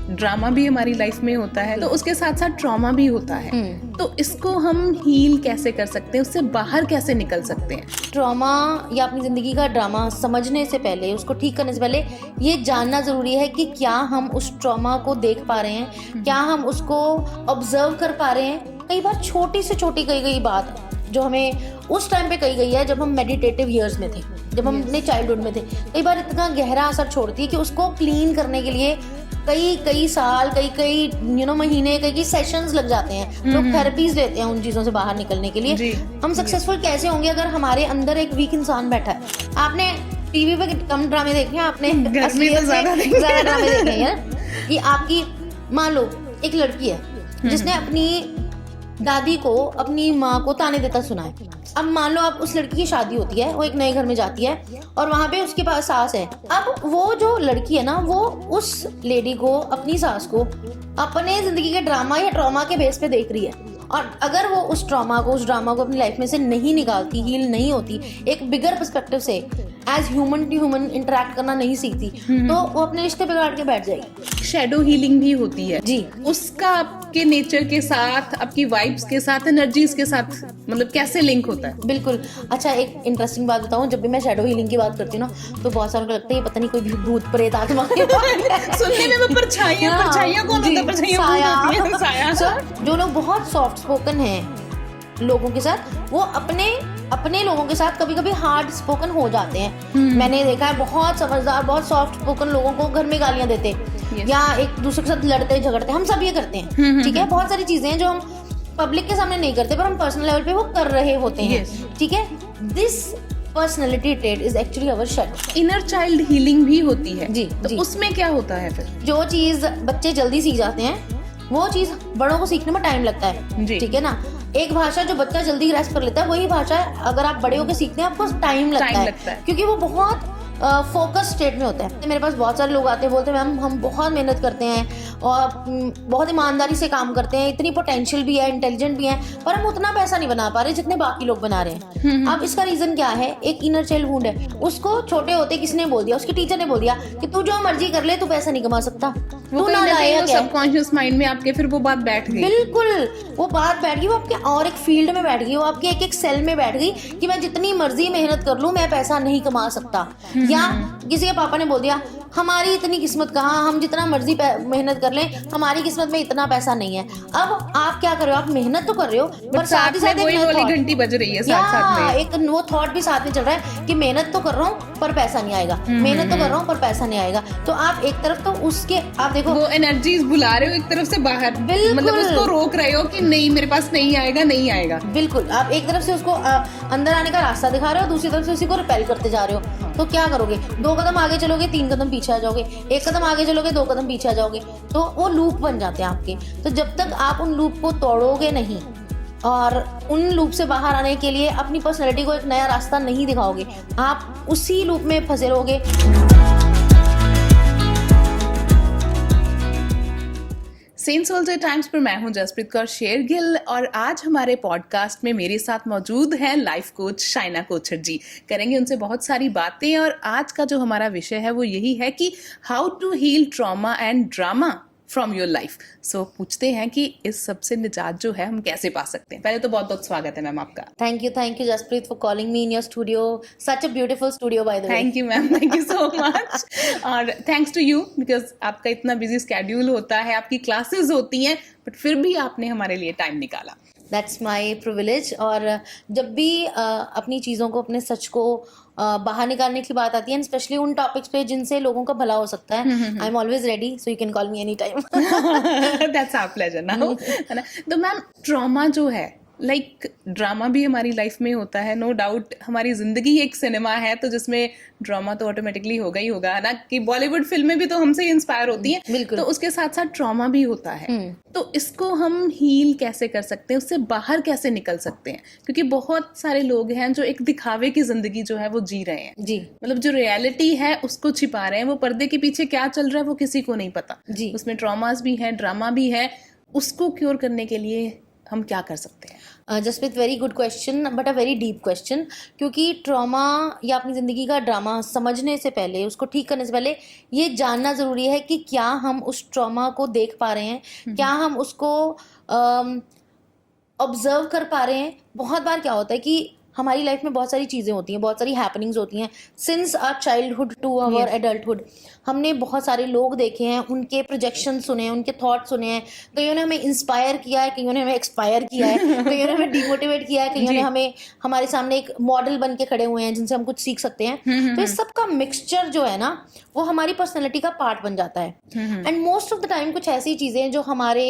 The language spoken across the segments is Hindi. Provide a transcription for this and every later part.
ड्रामा भी हमारी लाइफ में होता है, तो उसके साथ साथ ट्रॉमा भी होता है। तो इसको हम हील कैसे कर सकते हैं, उससे बाहर कैसे निकल सकते हैं? ट्रॉमा या अपनी ज़िंदगी का ड्रामा समझने से पहले, उसको ठीक करने से पहले ये जानना ज़रूरी है कि क्या हम उस ट्रॉमा को देख पा रहे हैं, क्या हम उसको ऑब्जर्व कर पा रहे हैं। कई बार छोटी से छोटी कही गई बात जो हमें उस टाइम पे कही गई है जब हम मेडिटेटिव ईयर्स में थे, जब हम अपने चाइल्डहुड में थे, कई बार इतना गहरा असर छोड़ती है कि उसको क्लीन करने के लिए कई साल, कई महीने, कई सेशंस लग जाते हैं। लोग थेरेपीज लेते हैं उन चीज़ों से बाहर निकलने के लिए। हम सक्सेसफुल कैसे होंगे अगर हमारे अंदर एक वीक इंसान बैठा है? आपने टीवी पे कम ड्रामे देखे हैं, आपने ज्यादा ड्रामे देखे हैं कि आपकी मान लो एक लड़की है जिसने अपनी दादी को, अपनी माँ को ताने देता सुना है। अब मान लो आप उस लड़की की शादी होती है, वो एक नए घर में जाती है और वहाँ पे उसके पास सास है। अब वो जो लड़की है ना, वो उस लेडी को, अपनी सास को अपने जिंदगी के ड्रामा या ट्रॉमा के बेस पे देख रही है। और अगर वो उस ड्रामा को अपनी लाइफ में से नहीं निकालती, हील नहीं होती, एक बिगर पर्सपेक्टिव से as human to human interact करना नहीं सीखती, तो वो अपने रिश्ते बिगाड़ के बैठ जाएगी। शैडो हीलिंग भी होती है जी, उसका आपके नेचर के साथ, आपकी वाइब्स के साथ, एनर्जीज के साथ मतलब कैसे लिंक होता है? बिल्कुल। अच्छा, एक इंटरेस्टिंग बात बताऊं, जब भी मैं शैडो हीलिंग की बात करती हूँ ना, तो बहुत सारों को लगता है ये पता नहीं कोई भूत प्रेत आत्मा के सुनने में परछाइयां कौन होता है? परछाइयां साया। जो लोग बहुत सॉफ्ट स्पोकन हैं लोगों के साथ, वो अपने लोगों के साथ कभी कभी हार्ड स्पोकन हो जाते हैं। मैंने देखा है बहुत समझदार, बहुत सॉफ्ट स्पोकन लोगों को घर में गालियां देते या एक दूसरे के साथ लड़ते झगड़ते, हम सब ये करते हैं। ठीक है, बहुत सारी चीजें हैं जो हम पब्लिक के सामने नहीं करते पर हम पर्सनल लेवल पे वो कर रहे होते हैं। ठीक है, this personality trait is actually our shadow. Inner child healing भी होती है जी, तो जी। उसमें क्या होता है फिर? जो चीज बच्चे जल्दी सीख जाते हैं वो चीज बड़ों को सीखने में टाइम लगता है। ठीक है ना, एक भाषा जो बच्चा जल्दी ग्रैस्प कर लेता है, वही भाषा अगर आप बड़े होकर सीखते हैं आपको टाइम लगता है क्योंकि वो बहुत फोकस स्टेट में होता है। मेरे पास बहुत सारे लोग आते हैं, बोलते हैं मैम हम बहुत मेहनत करते हैं और बहुत ईमानदारी से काम करते हैं, इतनी पोटेंशियल भी है, इंटेलिजेंट भी है, पर हम उतना पैसा नहीं बना पा रहे जितने बाकी लोग बना रहे हैं। अब इसका रीजन क्या है? एक इनर चाइल्ड वुंड है। उसको छोटे होते किसने बोल दिया? उसकी टीचर ने बोल दिया कि तू जो मर्जी कर ले, तू पैसा नहीं कमा सकता, तू ना लायक है। सबकॉन्शियस माइंड में आपके फिर वो बात बैठ गई। बिल्कुल, वो बात बैठ गई, वो आपके और एक फील्ड में बैठ गई, वो आपके एक सेल में बैठ गई कि मैं जितनी मर्जी मेहनत कर लूं मैं पैसा नहीं कमा सकता। या किसी के पापा ने बोल दिया हमारी इतनी किस्मत कहाँ, हम जितना मर्जी मेहनत कर लें हमारी किस्मत में इतना पैसा नहीं है। अब आप क्या कर रहे हो? आप मेहनत तो कर रहे हो पर साथ ही साथ एक घंटी बज रही है साथ में, एक वो थॉट भी साथ में चल रहा है कि मेहनत तो कर रहा हूँ पर पैसा नहीं आएगा, मेहनत तो कर रहा हूँ पर पैसा नहीं आएगा। तो आप एक तरफ तो उसके आप देखो वो एनर्जीज बुला रहे हो एक तरफ से बाहर, मतलब उसको रोक रहे हो कि नहीं मेरे पास नहीं आएगा। बिल्कुल, आप एक तरफ से उसको अंदर आने का रास्ता दिखा रहे हो, दूसरी तरफ से उसी को रिपेल करते जा रहे हो। तो क्या करोगे? 2 कदम आगे चलोगे 3 कदम पीछे आ जाओगे, 1 कदम आगे चलोगे 2 कदम पीछे आ जाओगे। तो वो लूप बन जाते हैं आपके। तो जब तक आप उन लूप को तोड़ोगे नहीं और उन लूप से बाहर आने के लिए अपनी पर्सनैलिटी को एक नया रास्ता नहीं दिखाओगे, आप उसी लूप में फंसे रहोगे। सेंट सोल्जर टाइम्स पर मैं हूं जसप्रीत कौर शेरगिल और आज हमारे पॉडकास्ट में मेरे साथ मौजूद हैं लाइफ कोच शाइना कोचर जी। करेंगे उनसे बहुत सारी बातें और आज का जो हमारा विषय है वो यही है कि how to heal trauma and drama from your life. So पूछते हैं कि इस सबसे निजात जो है हम कैसे पा सकते हैं। पहले तो बहुत बहुत स्वागत है मैम आपका। Thank you Jaspreet for calling me in your studio, such a beautiful studio by the way. Thank you ma'am, thank you so much और थैंक्स टू यू बिकॉज आपका इतना बिजी स्केड्यूल होता है, आपकी क्लासेस होती हैं, बट फिर भी आपने हमारे लिए टाइम निकाला। That's my privilege. और जब भी अपनी चीज़ों को, अपने सच को बाहर निकालने की बात आती है, स्पेशली उन टॉपिक्स पे जिनसे लोगों का भला हो सकता है, I am always ready, so you can call me any time. That's our pleasure now. तो मैम ट्रॉमा जो है, लाइक ड्रामा भी हमारी लाइफ में होता है, नो डाउट। हमारी जिंदगी एक सिनेमा है तो जिसमें ड्रामा तो ऑटोमेटिकली होगा ही होगा, है ना, कि बॉलीवुड फिल्में भी तो हमसे इंस्पायर होती हैं, तो उसके साथ साथ ट्रॉमा भी होता है। तो इसको हम हील कैसे कर सकते हैं, उससे बाहर कैसे निकल सकते हैं? क्योंकि बहुत सारे लोग हैं जो एक दिखावे की जिंदगी जो है वो जी रहे हैं जी, मतलब जो रियलिटी है उसको छिपा रहे हैं, वो पर्दे के पीछे क्या चल रहा है वो किसी को नहीं पता जी। उसमें ट्रॉमास भी है, ड्रामा भी है। उसको क्योर करने के लिए हम क्या कर सकते हैं? Jaspreet, very good question but a very deep question, क्योंकि ट्रॉमा या अपनी ज़िंदगी का ड्रामा समझने से पहले, उसको ठीक करने से पहले ये जानना ज़रूरी है कि क्या हम उस ट्रॉमा को देख पा रहे हैं, क्या हम उसको ऑब्जर्व कर पा रहे हैं। बहुत बार क्या होता है कि हमारी लाइफ में बहुत सारी चीज़ें होती हैं, बहुत सारी हैपनिंग्स होती हैं since our childhood to our adulthood. हमने बहुत सारे लोग देखे हैं, उनके प्रोजेक्शन सुने हैं, उनके थॉट सुने हैं। कईयों ने हमें इंस्पायर किया है, कईयों ने हमें एक्सपायर किया है, कईयों ने हमें डिमोटिवेट किया है, कईयों ने हमें हमारे सामने एक मॉडल बन के खड़े हुए हैं जिनसे हम कुछ सीख सकते हैं। तो इस सब का मिक्सचर जो है ना, वो हमारी पर्सनैलिटी का पार्ट बन जाता है। And most of the time कुछ ऐसी चीज़ें हैं जो हमारे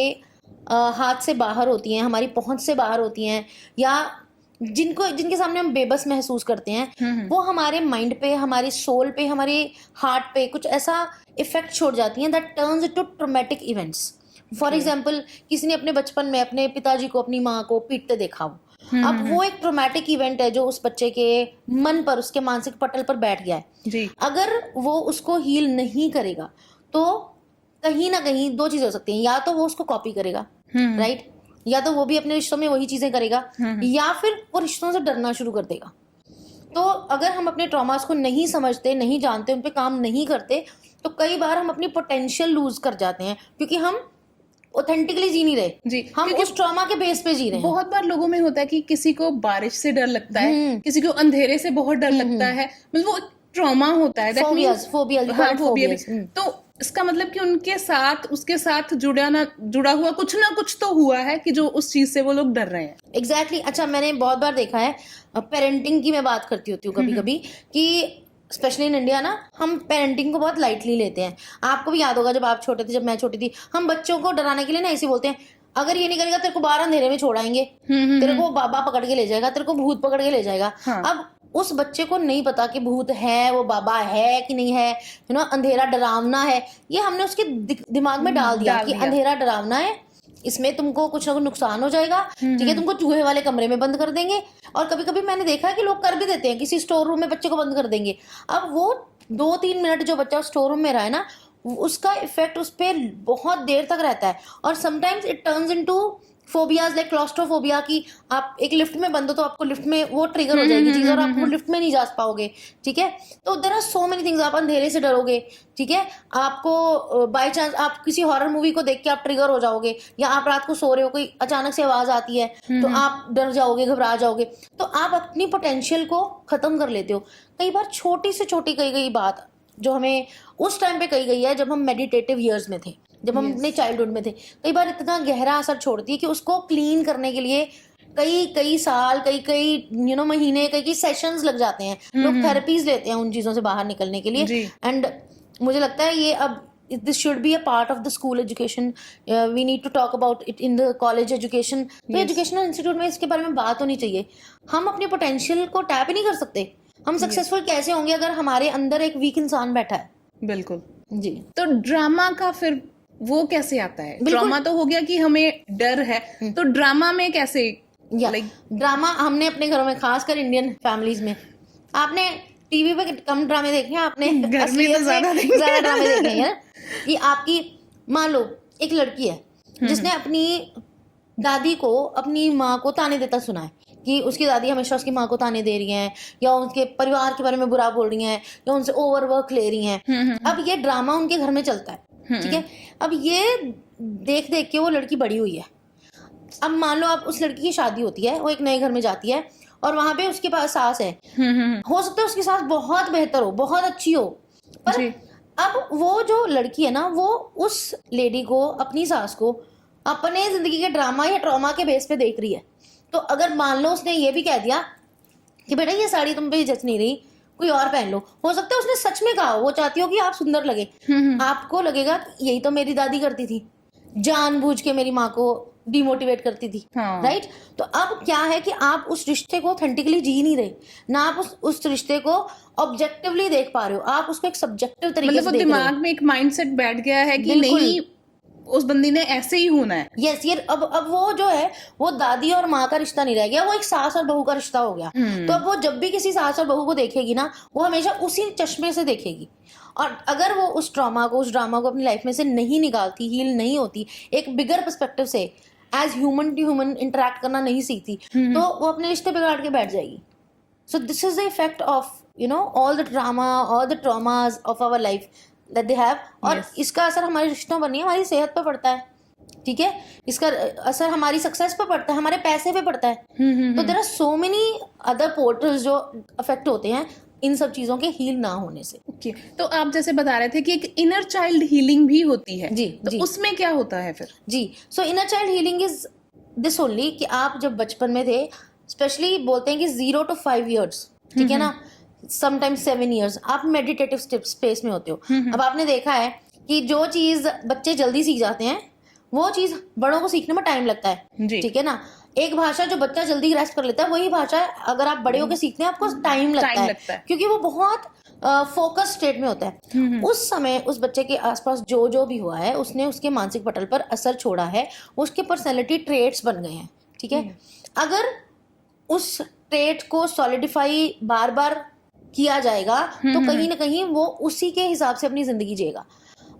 हाथ से बाहर होती हैं, हमारी पहुंच से बाहर होती हैं, या जिनके सामने हम बेबस महसूस करते हैं, वो हमारे माइंड पे, हमारे सोल पे, हमारे हार्ट पे कुछ ऐसा इफेक्ट छोड़ जाती हैं that turns into traumatic events. For example, किसी ने अपने बचपन में अपने पिताजी को, अपनी माँ को पीटते देखा हो, अब वो एक ट्रॉमेटिक इवेंट है जो उस बच्चे के मन पर, उसके मानसिक पटल पर बैठ गया है जी। अगर वो उसको हील नहीं करेगा तो कहीं ना कहीं दो चीजें हो सकती हैं, या तो वो उसको कॉपी करेगा, राइट, या तो वो भी अपने रिश्तों में वही चीजें करेगा, या फिर वो रिश्तों से डरना शुरू कर देगा। तो अगर हम अपने ट्रॉमास को नहीं समझते, नहीं जानते, उन पे काम नहीं करते, तो कई बार हम अपनी पोटेंशियल लूज कर जाते हैं, क्योंकि हम ऑथेंटिकली जी नहीं रहे जी, हम उस ट्रॉमा के बेस पे जी रहे हैं। बहुत बार लोगों में होता है कि किसी को बारिश से डर लगता है, किसी को अंधेरे से बहुत डर लगता है, मतलब वो ट्रॉमा होता है। फोबियाज। तो इसका मतलब कि उनके साथ, उसके साथ जुड़ा हुआ कुछ ना कुछ तो हुआ है कि जो उस चीज से वो लोग डर रहे हैं। एग्जैक्टली। अच्छा, मैंने बहुत बार देखा है, पेरेंटिंग की मैं बात करती होती हूँ कभी कभी, कि स्पेशली इन इंडिया ना, हम पेरेंटिंग को बहुत लाइटली लेते हैं। आपको भी याद होगा, जब आप छोटे थे, जब मैं छोटी थी, हम बच्चों को डराने के लिए ना ऐसे बोलते हैं, अगर ये नहीं करेगा तेरे को बाहर अंधेरे में छोड़ाएंगे, तेरे को बाबा पकड़ के ले जाएगा, तेरे को भूत पकड़ के ले जाएगा। अब उस बच्चे को नहीं पता कि भूत है, वो बाबा है कि नहीं है, अंधेरा डरावना है, ये हमने उसके दिमाग में डाल दिया कि अंधेरा डरावना है, इसमें तुमको कुछ ना कुछ नुकसान हो जाएगा, ठीक है, तुमको चूहे वाले कमरे में बंद कर देंगे। और कभी कभी मैंने देखा है कि लोग कर भी देते हैं, किसी स्टोर रूम में बच्चे को बंद कर देंगे। अब वो 2-3 मिनट जो बच्चा स्टोर रूम में रहा है ना, उसका इफेक्ट उस पर बहुत देर तक रहता है। और sometimes it turns into phobias like claustrophobia, कि आप एक लिफ्ट में बंद हो तो आपको लिफ्ट में वो ट्रिगर हो जाएगी चीज और आप वो लिफ्ट में नहीं जा पाओगे, ठीक है। तो there are so many things. आप अंधेरे से डरोगे, ठीक है, आपको बाय चांस आप किसी हॉरर मूवी को देख के आप ट्रिगर हो जाओगे, या आप रात को सो रहे हो, कोई अचानक से आवाज आती है तो आप डर जाओगे, घबरा जाओगे। तो आप अपनी पोटेंशियल को खत्म कर लेते हो। कई बार छोटी से छोटी कही गई बात जो हमें उस टाइम पे कही गई है जब हम मेडिटेटिव ईयर्स में थे, जब हम अपने चाइल्डहुड में थे, कई बार इतना गहरा असर छोड़ती है कि उसको क्लीन करने के लिए कई साल, कई महीने, कई सेशंस लग जाते हैं। लोग थेरेपीज लेते हैं उन चीजों से बाहर निकलने के लिए। एंड मुझे लगता है ये अब this should be a part of the school education. We need to talk about it in the college education. तो एजुकेशनल इंस्टीट्यूट में इसके बारे में बात होनी चाहिए। हम अपने पोटेंशियल को टैप ही नहीं कर सकते। हम सक्सेसफुल कैसे होंगे अगर हमारे अंदर एक वीक इंसान बैठा है? बिल्कुल जी। तो ड्रामा का फिर वो कैसे आता है? ड्रामा तो हो गया कि हमें डर है, तो ड्रामा में कैसे? ड्रामा हमने अपने घरों में, खासकर इंडियन फैमिलीज में, आपने टीवी पे कम ड्रामे देखे हैं, आपने घर में तो ज्यादा ड्रामे देखे हैं। कि आपकी मान लो एक लड़की है जिसने अपनी दादी को, अपनी माँ को ताने देता सुना है कि उसकी दादी हमेशा उसकी माँ को ताने दे रही हैं, या उनके परिवार के बारे में बुरा बोल रही हैं, या उनसे ओवरवर्क ले रही हैं। अब ये ड्रामा उनके घर में चलता है, ठीक है। अब ये देख देख के वो लड़की बड़ी हुई है। अब मान लो आप, उस लड़की की शादी होती है, वो एक नए घर में जाती है और वहां पे उसके पास सास है। हो सकता है उसकी सास बहुत बेहतर हो, बहुत अच्छी हो, पर अब वो जो लड़की है ना, वो उस लेडी को, अपनी सास को, अपने जिंदगी के ड्रामा या ट्रॉमा के बेस पे देख रही है। तो अगर मान लो उसने ये भी कह दिया कि बेटा ये साड़ी तुम पे जच नहीं रही, कोई और पहन लो, हो सकता है उसने सच में कहा, वो चाहती हो कि आप सुंदर लगे, आपको लगेगा यही तो मेरी दादी करती थी, जानबूझ के मेरी माँ को डिमोटिवेट करती थी, राइट। तो अब क्या है कि आप उस रिश्ते को ऑथेंटिकली जी नहीं रहे, ना आप उस रिश्ते को ऑब्जेक्टिवली देख पा रहे हो, आप उसको एक सब्जेक्टिव तरीके से देख रहे हो। दिमाग में एक माइंडसेट बैठ गया है कि नहीं, उस बंदी ने ऐसे ही होना है। यस, ये अब वो जो है, वो दादी और माँ का रिश्ता नहीं रह गया, वो एक सास और बहू का रिश्ता हो गया। तो अब वो जब भी किसी सास और बहू को देखेगी ना, वो हमेशा उसी चश्मे से देखेगी। और अगर वो उस ट्रॉमा को, उस ड्रामा को अपनी लाइफ में से नहीं निकालती, हील नहीं होती, एक बिगर पर्सपेक्टिव से as human to human interact करना नहीं सीखती, तो वो अपने रिश्ते बिगाड़ के बैठ जाएगी. So this is the effect of all the drama, all the traumas of our life that they have. और इसका असर हमारे रिश्तों पर नहीं, हमारी सेहत पर पड़ता है. ठीक है, इसका असर हमारी सक्सेस पे पड़ता है, हमारे पैसे पे पड़ता है. तो there are so many other portals जो अफेक्ट होते हैं इन सब चीजों के हील ना होने से. ओके, तो आप जैसे बता रहे थे कि एक इनर चाइल्ड हीलिंग भी होती है. जी, तो जी. उसमें क्या होता है फिर? जी, so inner child healing is this only कि आप जब बचपन में थे, स्पेशली बोलते हैं कि 0 to 5 years, ठीक है ना, समटाइम्स 7 years, आप मेडिटेटिव स्पेस में होते हो. अब आपने देखा है कि जो चीज बच्चे जल्दी सीख जाते हैं वो चीज बड़ों को सीखने में टाइम लगता है. जी. ठीक है ना, एक भाषा जो बच्चा जल्दी ग्रैस्प कर लेता है, वही भाषा अगर आप बड़े होकर सीखते हैं आपको टाइम लगता है, क्योंकि वो बहुत फोकस स्टेट में होता है. उस समय उस बच्चे के आसपास जो भी हुआ है उसने उसके मानसिक पटल पर असर छोड़ा है, उसके पर्सनैलिटी ट्रेट्स बन गए हैं. ठीक है, अगर उस ट्रेट को सॉलिडिफाई बार बार किया जाएगा तो कहीं ना कहीं वो उसी के हिसाब से अपनी जिंदगी जिएगा.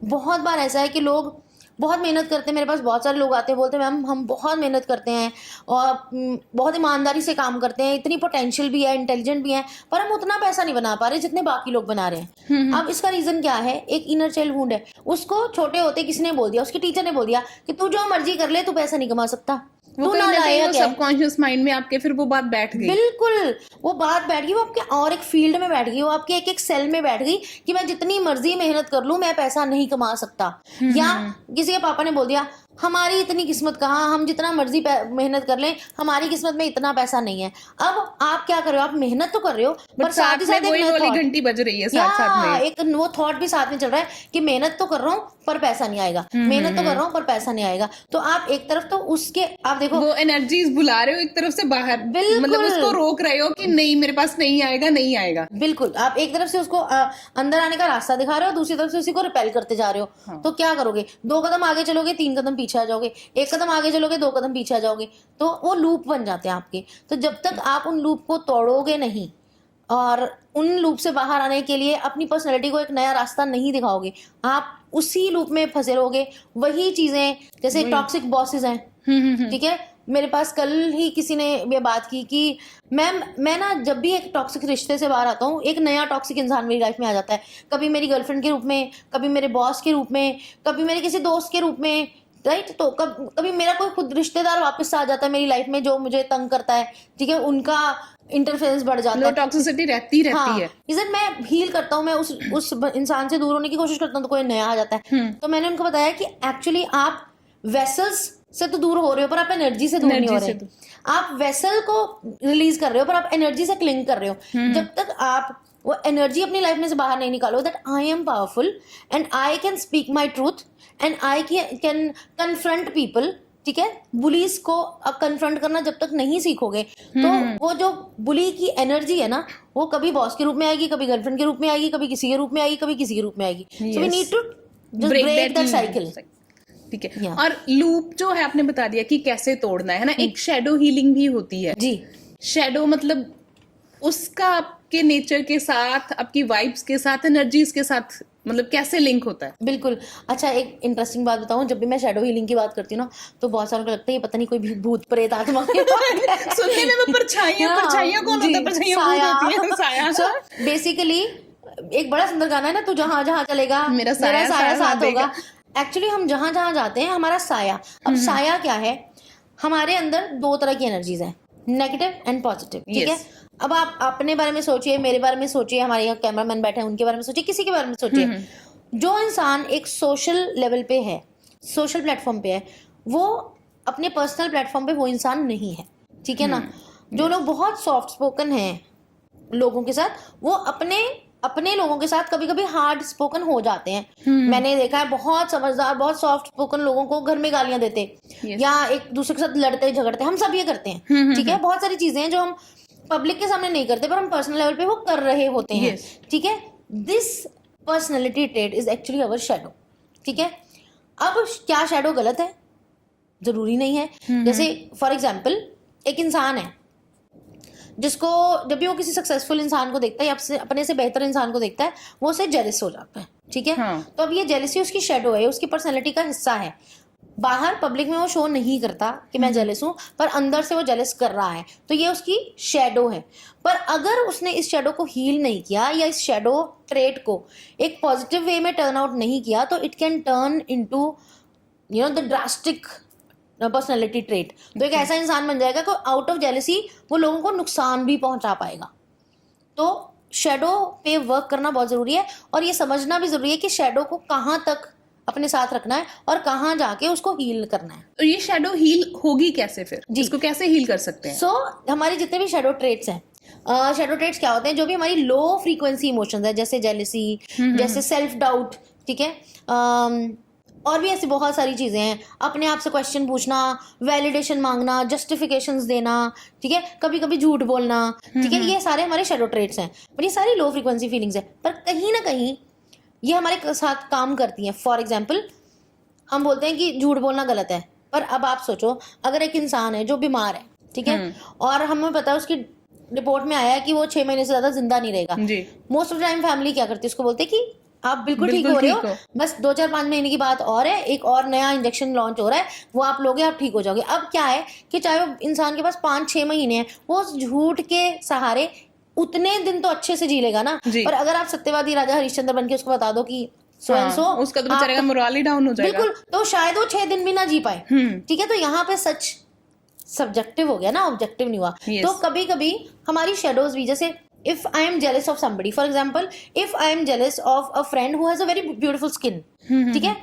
बहुत बार ऐसा है कि लोग बहुत मेहनत करते हैं, मेरे पास बहुत सारे लोग आते हैं, बोलते हैं मैम हम बहुत मेहनत करते हैं और बहुत ईमानदारी से काम करते हैं, इतनी पोटेंशियल भी है, इंटेलिजेंट भी है, पर हम उतना पैसा नहीं बना पा रहे जितने बाकी लोग बना रहे हैं. अब इसका रीजन क्या है? एक इनर चाइल्ड वुंड है. उसको छोटे होते किसी ने बोल दिया, उसके टीचर ने बोल दिया कि तू जो मर्जी कर ले, तू पैसा नहीं कमा सकता, वो तू ना लाएगा क्या. सबकॉन्शियस माइंड में आपके फिर वो बात बैठ गई. बिल्कुल, वो बात बैठ गई, वो आपके और एक फील्ड में बैठ गई, वो आपके एक एक सेल में बैठ गई कि मैं जितनी मर्जी मेहनत कर लूं मैं पैसा नहीं कमा सकता. या किसी के पापा ने बोल दिया हमारी इतनी किस्मत कहाँ, हम जितना मर्जी मेहनत कर लें हमारी किस्मत में इतना पैसा नहीं है. अब आप क्या कर रहे हो? आप मेहनत तो कर रहे हो पर साथ ही साथ एक घंटी बज रही है साथ में, एक वो थॉट भी साथ में चल रहा है कि मेहनत तो कर रहा हूँ पर पैसा नहीं आएगा, मेहनत तो कर रहा हूँ पर पैसा नहीं आएगा. तो आप एक तरफ तो उसके आप देखो वो एनर्जीज बुला रहे हो एक तरफ से बाहर, मतलब उसको रोक रहे हो कि नहीं मेरे पास नहीं आएगा, नहीं आएगा. बिल्कुल, आप एक तरफ से उसको अंदर आने का रास्ता दिखा रहे हो, दूसरी तरफ से उसी को रिपेल करते जा रहे हो. तो क्या करोगे? 2 कदम आगे चलोगे 3 कदम पीछे आ जाओगे, 1 कदम आगे चलोगे 2 कदम पीछे आ जाओगे. तो वो लूप बन जाते हैं आपके. तो जब तक आप उन लूप को तोड़ोगे नहीं और उन लूप से बाहर आने के लिए अपनी पर्सनैलिटी को एक नया रास्ता नहीं दिखाओगे, आप उसी लूप में फंसे रहोगे. वही चीजें जैसे टॉक्सिक बॉसेस हैं. ठीक है, मेरे पास कल ही किसी ने ये बात की कि मैं ना जब भी एक टॉक्सिक रिश्ते से बाहर आता हूँ एक नया टॉक्सिक इंसान मेरी लाइफ में आ जाता है. कभी मेरी गर्लफ्रेंड के रूप में, कभी मेरे बॉस के रूप में, कभी मेरे किसी दोस्त के रूप में, राइट. तो कभी मेरा कोई खुद रिश्तेदार वापस आ जाता है मेरी लाइफ में जो मुझे तंग करता है. ठीक है, उनका इंटरफेरेंस बढ़ जाता है, टॉक्सिसिटी रहती है. इधर मैं हील करता हूँ, मैं उस इंसान से दूर होने की कोशिश करता हूँ तो कोई नया आ जाता है. तो मैंने उनको बताया कि एक्चुअली आप वेसल्स से तो दूर हो रहे हो पर आप एनर्जी से दूर नहीं हो रहे. आप वेसल को रिलीज कर रहे हो पर आप एनर्जी से क्लिंग कर रहे हो. जब तक आप वो एनर्जी अपनी लाइफ में से बाहर नहीं निकालो that I am powerful and I can speak my truth and I can confront people. ठीक है, बुलीज को कन्फ्रंट करना जब तक नहीं सीखोगे तो वो जो बुली की एनर्जी है ना वो कभी बॉस के रूप में आएगी, कभी गर्लफ्रेंड के रूप में आएगी, कभी किसी के रूप में आएगी, कभी किसी के रूप में आएगी. So we need to just break that cycle. ठीक है. और लूप जो है आपने बता दिया कि कैसे तोड़ना है ना. एक शैडो हीलिंग भी होती है. जी, शैडो मतलब उसका आपके नेचर के साथ, आपकी वाइब्स के साथ, एनर्जीज के साथ मतलब कैसे लिंक होता है? बिल्कुल. अच्छा, एक इंटरेस्टिंग बात बताऊं, जब भी मैं शैडो हीलिंग की बात करती हूँ ना तो बहुत सारों को लगता है ये पता नहीं कोई भूत प्रेत आत्मा की बात है. सुनने में वो परछाइयां कौन होता है? परछाइयां साया. सो बेसिकली एक बड़ा सुंदर गाना है ना, तू जहां जहां चलेगा मेरा साया साथ होगा. एक्चुअली हम जहां जहां जाते हैं हमारा साया. अब साया क्या है? हमारे अंदर 2 तरह की एनर्जीज हैं, नेगेटिव एंड पॉजिटिव. ठीक है, अब आप अपने बारे में सोचिए, मेरे बारे में सोचिए, हमारे यहाँ कैमरामैन बैठे हैं उनके बारे में सोचिए, किसी के बारे में सोचिए. जो इंसान एक सोशल लेवल पे है, सोशल प्लेटफॉर्म पे है, वो अपने पर्सनल प्लेटफॉर्म पे वो इंसान नहीं है. ठीक है ना. जो लोग बहुत सॉफ्ट स्पोकन हैं लोगों के साथ, वो अपने लोगों के साथ कभी कभी हार्ड स्पोकन हो जाते हैं. मैंने देखा है बहुत समझदार, बहुत सॉफ्ट स्पोकन लोगों को घर में गालियां देते या एक दूसरे के साथ लड़ते झगड़ते, हम सब ये करते हैं. ठीक है, बहुत सारी चीजें हैं जो हम पब्लिक के सामने नहीं करते पर हम पर्सनल लेवल पे वो कर रहे होते हैं. ठीक है, this personality trait is actually our shadow. ठीक है, अब क्या शैडो गलत है? जरूरी नहीं है. जैसे फॉर एग्जाम्पल एक इंसान है जिसको जब भी वो किसी सक्सेसफुल इंसान को देखता है या अपने से बेहतर इंसान को देखता है वो उससे जेलस हो जाता है. ठीक है, तो अब ये जेलसी उसकी शैडो है, उसकी पर्सनैलिटी का हिस्सा है. बाहर पब्लिक में वो शो नहीं करता कि मैं जेलस हूँ, पर अंदर से वो जेलस कर रहा है, तो ये उसकी शेडो है। पर अगर उसने इस शेडो को हील नहीं किया या इस शेडो ट्रेट को एक पॉजिटिव वे में टर्न आउट नहीं किया, तो it can turn into the drastic personality trait. तो एक ऐसा इंसान बन जाएगा कि आउट ऑफ जेलसी वो लोगों को नुकसान भी पहुंचा पाएगा। तो शेडो पे वर्क करना बहुत ज़रूरी है, और ये समझना भी ज़रूरी है कि शेडो को कहाँ तक अपने साथ रखना है और कहाँ जाके उसको हील करना है। तो ये शेडो हील होगी कैसे फिर? जी। इसको कैसे हील कर सकते हैं? हमारे जितने भी शेडो ट्रेट्स हैं, शेडो ट्रेट्स क्या होते हैं? जो भी हमारी लो फ्रीक्वेंसी इमोशंस है, जैसे जेलसी, जैसे सेल्फ डाउट, ठीक है, और भी ऐसी बहुत सारी चीज़ें हैं। अपने आप से क्वेश्चन पूछना, वैलिडेशन मांगना, जस्टिफिकेशंस देना, ठीक है, कभी कभी झूठ बोलना, ठीक है, ये सारे हमारे शेडो ट्रेट्स हैं। पर ये सारी लो फ्रीक्वेंसी फीलिंग्स है, पर कहीं ना कहीं ये हमारे साथ काम करती हैं। फॉर एग्जाम्पल, हम बोलते हैं कि झूठ बोलना गलत है, पर अब आप सोचो, अगर एक इंसान है जो बीमार है, ठीक है, और हमें पता है उसकी रिपोर्ट में आया है कि वो 6 महीने से ज़्यादा जिंदा नहीं रहेगा, most of the time family क्या करती है? उसको बोलते हैं कि आप बिल्कुल ठीक हो रहे हो, बस 2-4-5 महीने की बात और है, एक और नया इंजेक्शन लॉन्च हो रहा है, वो आप लोगे, आप ठीक हो जाओगे। अब क्या है कि चाहे वो इंसान के पास 5-6 महीने हैं, वो उस झूठ के सहारे उतने दिन तो अच्छे से जी लेगा ना। पर अगर आप सत्यवादी राजा हरिश्चंद्र बन के उसको बता दो कि सो एंड सो, उसका तो बेचारे का मोरल ही डाउन हो जाएगा। बिल्कुल, तो शायद वो 6 दिन भी ना जी पाए, ठीक है। तो यहाँ पे सच सब्जेक्टिव हो गया ना, ऑब्जेक्टिव नहीं हुआ। तो कभी कभी हमारी शेडोज भी, जैसे if I am jealous of somebody, for example, if I am jealous of a friend who has a very beautiful skin, ठीक है,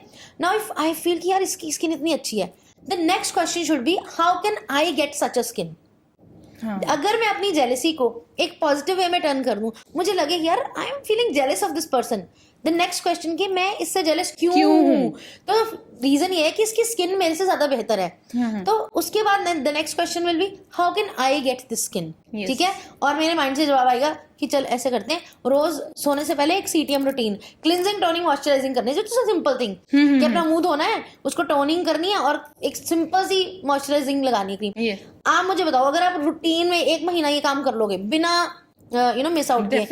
now if I feel कि यार इसकी स्किन इतनी अच्छी है, the next question should be how can I get such a skin? अगर मैं अपनी जेलसी को एक पॉजिटिव वे में टर्न कर दूं, मुझे लगे यार I am feeling jealous of this person, the next question कि मैं इससे जेलस क्यों हूं? तो रीजन ये है कि इसकी स्किन मेरे से ज्यादा बेहतर है। तो उसके बाद the next question will be how can I get this skin, ठीक है। और मेरे माइंड से जवाब आएगा कि चल ऐसे करते हैं, रोज सोने से पहले एक CTM routine, cleansing, toning, moisturising करनी है, जो सिंपल थिंग कि अपना मुंह धोना है, उसको टोनिंग करनी है और एक सिंपल सी मॉइस्चराइजिंग लगानी है क्रीम। आप मुझे बताओ, अगर आप रूटीन में 1 महीना ये काम कर लोगे बिना मिस आउट किए,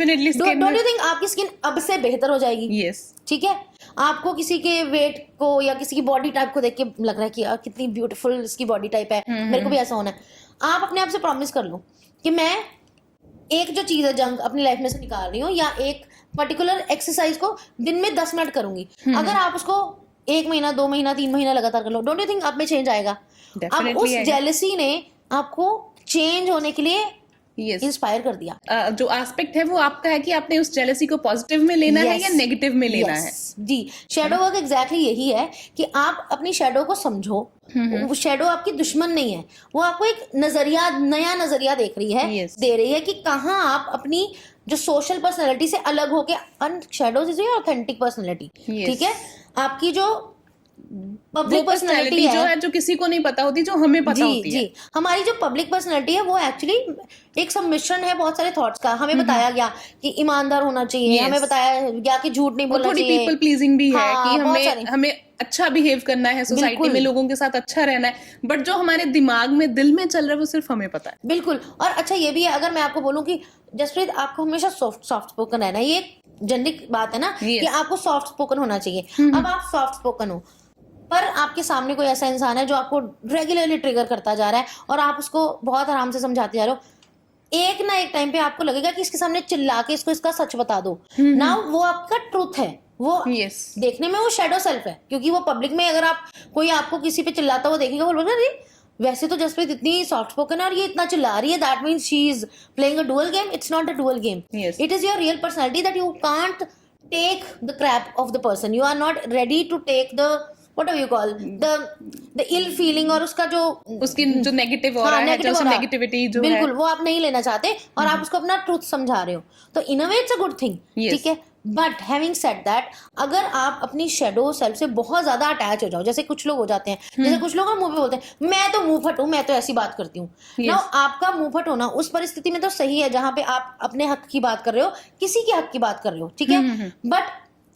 डोंट यू थिंक आपकी स्किन अब से बेहतर हो जाएगी? यस, ठीक है। आपको किसी के वेट को या किसी की बॉडी टाइप को देख के लग रहा है कि यार कितनी ब्यूटीफुल इसकी बॉडी टाइप है, मेरे को भी ऐसा होना है। आप अपने आप से प्रॉमिस कर लो कि मैं एक जो चीज है जंक अपनी लाइफ में से निकाल रही हूँ, या एक पर्टिकुलर एक्सरसाइज को दिन में 10 मिनट करूंगी। अगर आप उसको 1 महीना, 2 महीना, 3 महीना लगातार कर लो, डोंट यू थिंक आप में चेंज आएगा? अब उस जेलसी ने आपको चेंज होने के लिए इंस्पायर कर दिया। जो एस्पेक्ट है वो आपका है कि आपने उस जेलसी को पॉजिटिव में लेना है या नेगेटिव में लेना है। जी, शेडो वर्क एग्जैक्टली यही है कि आप अपनी शेडो को समझो। वो शेडो आपकी दुश्मन नहीं है, वो आपको एक नजरिया, नया नजरिया देख रही है, दे रही है कि कहाँ आप अपनी जो सोशल पर्सनैलिटी से अलग होके, shadows is your authentic personality, ठीक है। आपकी जो पब्लिक पर्सनैलिटी जो है, जो किसी को नहीं पता होती, जो हमें पता होती है। जी, हमारी जो पब्लिक पर्सनैलिटी है वो एक्चुअली एक सम्मिश्रण है बहुत सारे थॉट्स का। हमें बताया गया कि ईमानदार होना चाहिए, हमें बताया गया कि झूठ नहीं बोलना चाहिए, पीपल प्लीजिंग भी है कि हमें अच्छा बिहेव करना है, सोसाइटी में लोगों के साथ अच्छा रहना है, बट जो हमारे दिमाग में, दिल में चल रहा है वो सिर्फ हमें पता है। बिल्कुल। और अच्छा ये भी है, अगर मैं आपको बोलूं कि जसप्रीत आपको हमेशा सॉफ्ट स्पोकन रहना है, ये जेनरिक बात है ना कि आपको सॉफ्ट स्पोकन होना चाहिए। अब आप सॉफ्ट स्पोकन हो, पर आपके सामने कोई ऐसा इंसान है जो आपको रेगुलरली ट्रिगर करता जा रहा है और आप उसको बहुत आराम से समझाते जा रहे हो, एक ना एक टाइम पे आपको लगेगा कि इसके सामने चिल्ला के इसको इसका सच बता दो ना, वो आपका ट्रूथ है, वो देखने में वो शेडो सेल्फ है। क्योंकि वो पब्लिक में अगर आप कोई आपको किसी पे चिल्लाता हुआ देखेगा, वो बोलेगा अरे वैसे तो जसप्रीत इतनी सॉफ्ट स्पोकन है और ये इतना चिल्ला रही है, that means she is playing a dual game. It's not a dual game, it is your real personality that you can't take the crap of the person, you are not ready to take the what do you call the ill feeling, और उसका जो उसकी जो नेगेटिव हो रहा है, जो नेगेटिविटी जो बिल्कुल है, वो आप नहीं लेना चाहते और आप उसको अपना ट्रूथ समझा रहे हो, तो in a way it's a good thing, ठीक है। बट हैविंग सेड दैट, अगर आप अपनी शेडो सेल्फ से बहुत ज्यादा अटैच हो जाओ, जैसे कुछ लोग हो जाते हैं, जैसे कुछ लोग मुंह पे बोलते हैं मैं तो मुंह फट हूं, मैं तो ऐसी बात करती हूँ ना, आपका मुंह फट होना उस परिस्थिति में तो सही है जहां पे आप अपने हक की बात कर रहे हो, किसी के हक की बात कर रहे हो, ठीक है। बट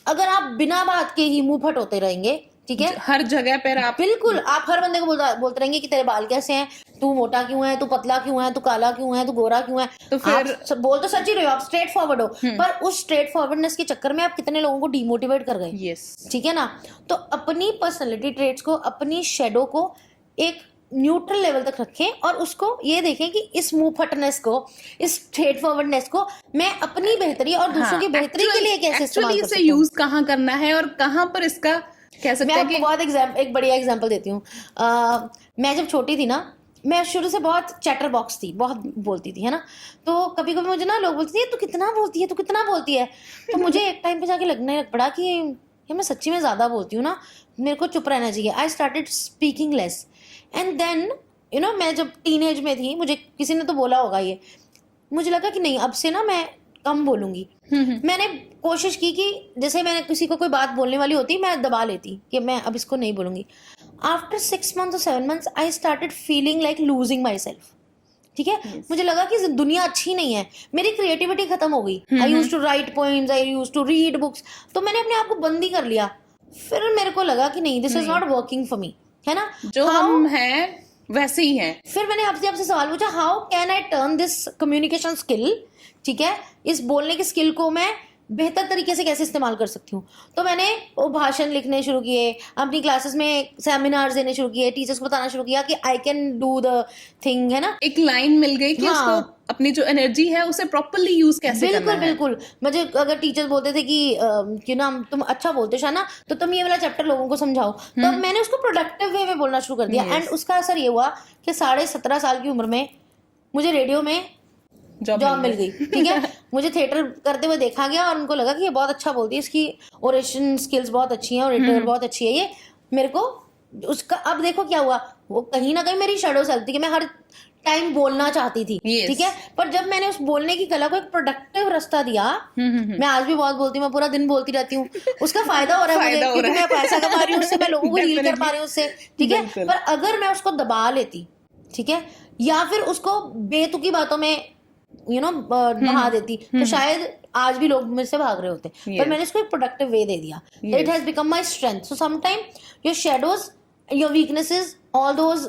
अगर आप बिना बात के ही मुंह फट होते रहेंगे, ठीक है, हर जगह पर आप बिल्कुल, आप हर बंदे को बोलते रहेंगे कि तेरे बाल कैसे हैं, तू मोटा क्यों है, तू पतला क्यों है, तू काला क्यों है, तू गोरा क्यों है, तो फिर आप बोल तो सच ही रहे हो, आप स्ट्रेट फॉरवर्ड हो, पर उस स्ट्रेट फॉरवर्डनेस के चक्कर में आप कितने लोगों को डिमोटिवेट कर गए। यस, ठीक है ना। तो अपनी पर्सनैलिटी ट्रेट्स को, अपनी शेडो को एक न्यूट्रल लेवल तक रखें और उसको ये देखें कि इस मुंह फटनेस को, इस स्ट्रेट फॉरवर्डनेस को मैं अपनी बेहतरी और दूसरों की बेहतरी के लिए कैसे इस्तेमाल कर इसे सकती हूँ। यूज कहाँ करना है और कहाँ पर इसका कह सकते मैं हैं आपको कि बहुत एक बढ़िया एग्जांपल देती हूँ। मैं जब छोटी थी ना, मैं शुरू से बहुत चैटर बॉक्स थी, बहुत बोलती थी, है ना। तो कभी कभी मुझे ना लोग बोलते थे तू कितना बोलती है, तू कितना बोलती है। तो मुझे एक टाइम पे जाके लगने लग पड़ा कि मैं सच्ची में ज़्यादा बोलती हूँ ना, मेरे को चुप रहना चाहिए। I started speaking less and then मैं जब टीनेज में थी, मुझे किसी ने तो बोला होगा ये, मुझे लगा कि नहीं अब से ना मैं कम बोलूंगी। मैंने कोशिश की कि जैसे मैंने किसी को कोई बात बोलने वाली होती मैं दबा लेती कि मैं अब इसको नहीं बोलूंगी। After 6 months or 7 months I started feeling like losing my self. ठीक है, मुझे लगा कि दुनिया अच्छी नहीं है, मेरी क्रिएटिविटी खत्म हो गई। I use to write poems, I use to read books, तो मैंने अपने आप को बंदी कर लिया। फिर मेरे को लगा कि नहीं, this is not working for me, है ना। जो हम हैं वैसे ही हैं। फिर मैंने आपसे सवाल पूछा, how can I turn this communication skill, ठीक है, इस बोलने की स्किल को मैं बेहतर तरीके से कैसे इस्तेमाल कर सकती हूँ। तो मैंने वो भाषण लिखने शुरू किए, अपनी क्लासेस में सेमिनार्स देने शुरू किए, टीचर्स को बताना शुरू किया कि I can do the thing, है ना। एक लाइन मिल गई कि हाँ। उसको अपनी जो एनर्जी है उसे प्रॉपर्ली यूज कैसे करना है। बिल्कुल। मुझे अगर टीचर्स बोलते थे कि ना तुम अच्छा बोलते हो शाना, तो तुम ये वाला चैप्टर लोगों को समझाओ, तो मैंने उसको प्रोडक्टिव वे में बोलना शुरू कर दिया। एंड उसका असर ये हुआ कि 17.5 साल की उम्र में मुझे रेडियो में जॉब मिल गई। ठीक है, मुझे थिएटर करते हुए देखा गया और उनको लगा कि ये बहुत अच्छा बोलती है, इसकी ओरेशन स्किल्स बहुत अच्छी हैं, ओरेटर बहुत अच्छी है ये। मेरे को उसका अब देखो क्या हुआ, वो कहीं ना कहीं मेरी शैडो सेल्फ थी कि मैं हर टाइम बोलना चाहती थी। ठीक है, पर जब मैंने उस बोलने की कला को एक प्रोडक्टिव रास्ता दिया, मैं आज भी बहुत बोलती हूँ, मैं पूरा दिन बोलती रहती हूँ, उसका फायदा हो रहा है मुझे, क्योंकि मैं पैसा कमा रही हूँ उससे, मैं लोगों को हील कर पा रही हूँ उससे। ठीक है, पर अगर मैं उसको दबा लेती, ठीक है, या फिर उसको बेतुकी बातों में बहा देती, तो शायद आज भी लोग मेरे से भाग रहे होते। पर मैंने इसको एक प्रोडक्टिव वे दे दिया। It has become my strength. So sometime your shadows, your weaknesses, all those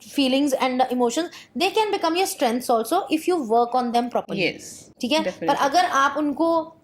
feelings and emotions, they can become your strengths also if you work on them properly. Yes, ठीक है, पर अगर आप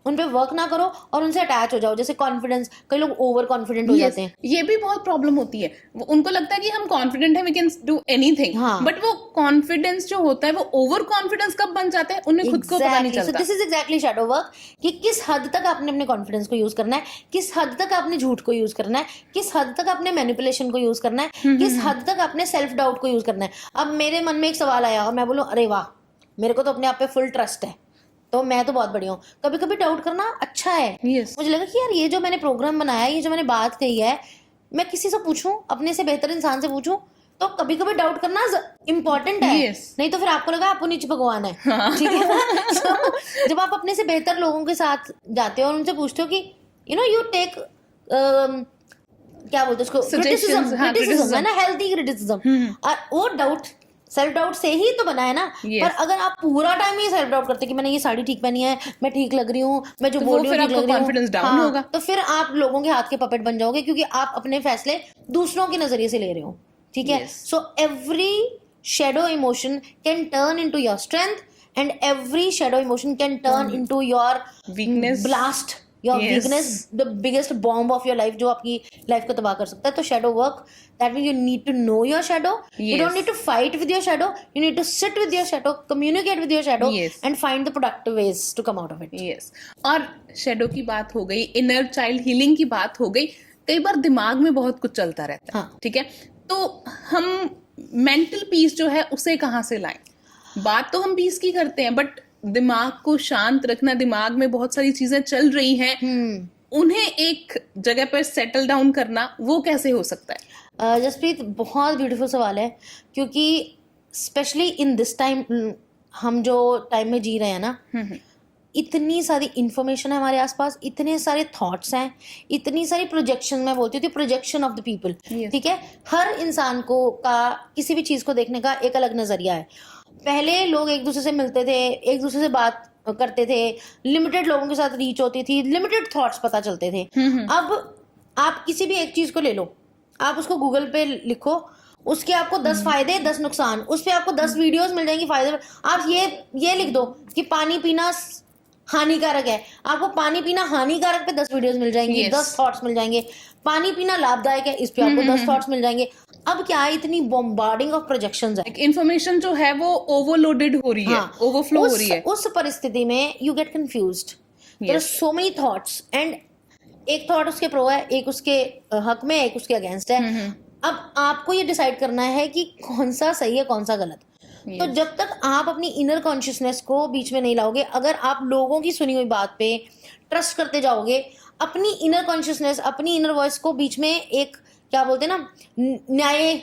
उन पे वर्क ना करो और उनसे अटैच हो जाओ, जैसे कॉन्फिडेंस, कई लोग ओवर कॉन्फिडेंट हो जाते हैं। ये भी बहुत प्रॉब्लम होती है। उनको लगता है कि हम कॉन्फिडेंट हैं, we can do anything, but वो कॉन्फिडेंस जो होता है वो ओवर कॉन्फिडेंस कब बन जाता है उन्हें खुद को पता नहीं चलता। This is exactly shadow work, कि किस हद तक आपने अपने कॉन्फिडेंस को यूज करना है, किस हद तक आपने झूठ को यूज करना है, किस हद तक आपने मैनिपुलेशन को यूज करना है, किस हद तक आपने सेल्फ डाउट को यूज करना है। अब मेरे मन में एक सवाल आया और मैं बोलूं अरे वाह, मेरे को तो अपने आप पे फुल ट्रस्ट है, तो मैं तो बहुत बढ़िया हूँ। कभी कभी डाउट करना अच्छा है। मुझे लगा कि यार ये जो मैंने प्रोग्राम बनाया, ये जो मैंने बात कही है, मैं किसी से पूछूं, अपने से बेहतर इंसान से पूछूं, तो कभी कभी डाउट करना इम्पोर्टेंट है। नहीं तो फिर आपको लगा आप नीचे भगवान है। ठीक है ना? तो जब आप अपने से बेहतर लोगों के साथ जाते हो और उनसे पूछते हो कि यू टेक क्या बोलते हैं उसको, क्रिटिसिज्म है ना, हेल्दी क्रिटिसिज्म। और वो डाउट सेल्फ डाउट से ही तो बना है ना। पर अगर आप पूरा टाइम ही सेल्फ डाउट करते कि मैंने ये साड़ी ठीक पहनी है, मैं ठीक लग रही हूँ, मैं जो बोल रही हूँ ठीक लग रही हूँ, तो फिर आप लोगों के हाथ के पपेट बन जाओगे, क्योंकि आप अपने फैसले दूसरों के नजरिए से ले रहे हो। ठीक है, so every shadow emotion can turn into your strength and every shadow emotion can turn into your weakness, blast your weakness, the biggest bomb of your life, जो आपकी लाइफ को तबाह कर सकता है। तो shadow work, that mean you need to know your shadow, you don't need to fight with your shadow, you need to sit with your shadow, communicate with your shadow and find the productive ways to come out of it. Yes, और शैडो की बात हो गई, इनर चाइल्ड हीलिंग की बात हो गई। कई बार दिमाग में बहुत कुछ चलता रहता है। ठीक है, तो हम मेंटल पीस जो है उसे कहाँ से लाएं? बात तो हम पीस की करते हैं, बट दिमाग को शांत रखना, दिमाग में बहुत सारी चीजें चल रही हैं, उन्हें एक जगह पर सेटल डाउन करना, वो कैसे हो सकता है? जसप्रीत, बहुत ब्यूटीफुल सवाल है, क्योंकि स्पेशली इन दिस टाइम, हम जो टाइम में जी रहे हैं ना, इतनी सारी इंफॉर्मेशन है हमारे आसपास, इतने सारे थॉट्स हैं, इतनी सारी प्रोजेक्शन, मैं बोलती थी प्रोजेक्शन ऑफ द पीपल। ठीक है, हर इंसान को का किसी भी चीज को देखने का एक अलग नजरिया है। पहले लोग एक दूसरे से मिलते थे, एक दूसरे से बात करते थे, लिमिटेड लोगों के साथ रीच होती थी, लिमिटेड थॉट्स पता चलते थे। अब आप किसी भी एक चीज को ले लो, आप उसको गूगल पे लिखो, उसके आपको 10 फायदे 10 नुकसान, उस पे आपको 10 वीडियोस मिल जाएंगी फायदे। आप ये लिख दो कि पानी पीना हानिकारक है, आपको पानी पीना हानिकारक पे 10 वीडियोस मिल जाएंगी, 10 थॉट्स मिल जाएंगे। पानी पीना लाभदायक है, इस पे आपको 10 थॉट्स मिल जाएंगे। अब क्या है, इतनी बॉम्बार्डिंग ऑफ प्रोजेक्शंस है, इंफॉर्मेशन जो है वो ओवरलोडेड हो रही है, ओवरफ्लो हो रही है। उस परिस्थिति में you get confused, there are so many thoughts and एक थॉट उसके प्रो है, एक उसके हक में, एक उसके अगेंस्ट है। अब आपको ये डिसाइड करना है कि कौन सा सही है कौन सा गलत। तो जब तक आप अपनी इनर कॉन्शियसनेस को बीच में नहीं लाओगे, अगर आप लोगों की सुनी हुई बात पे ट्रस्ट करते जाओगे, अपनी इनर कॉन्शियसनेस, अपनी इनर वॉइस को बीच में एक क्या बोलते हैं ना, न्याय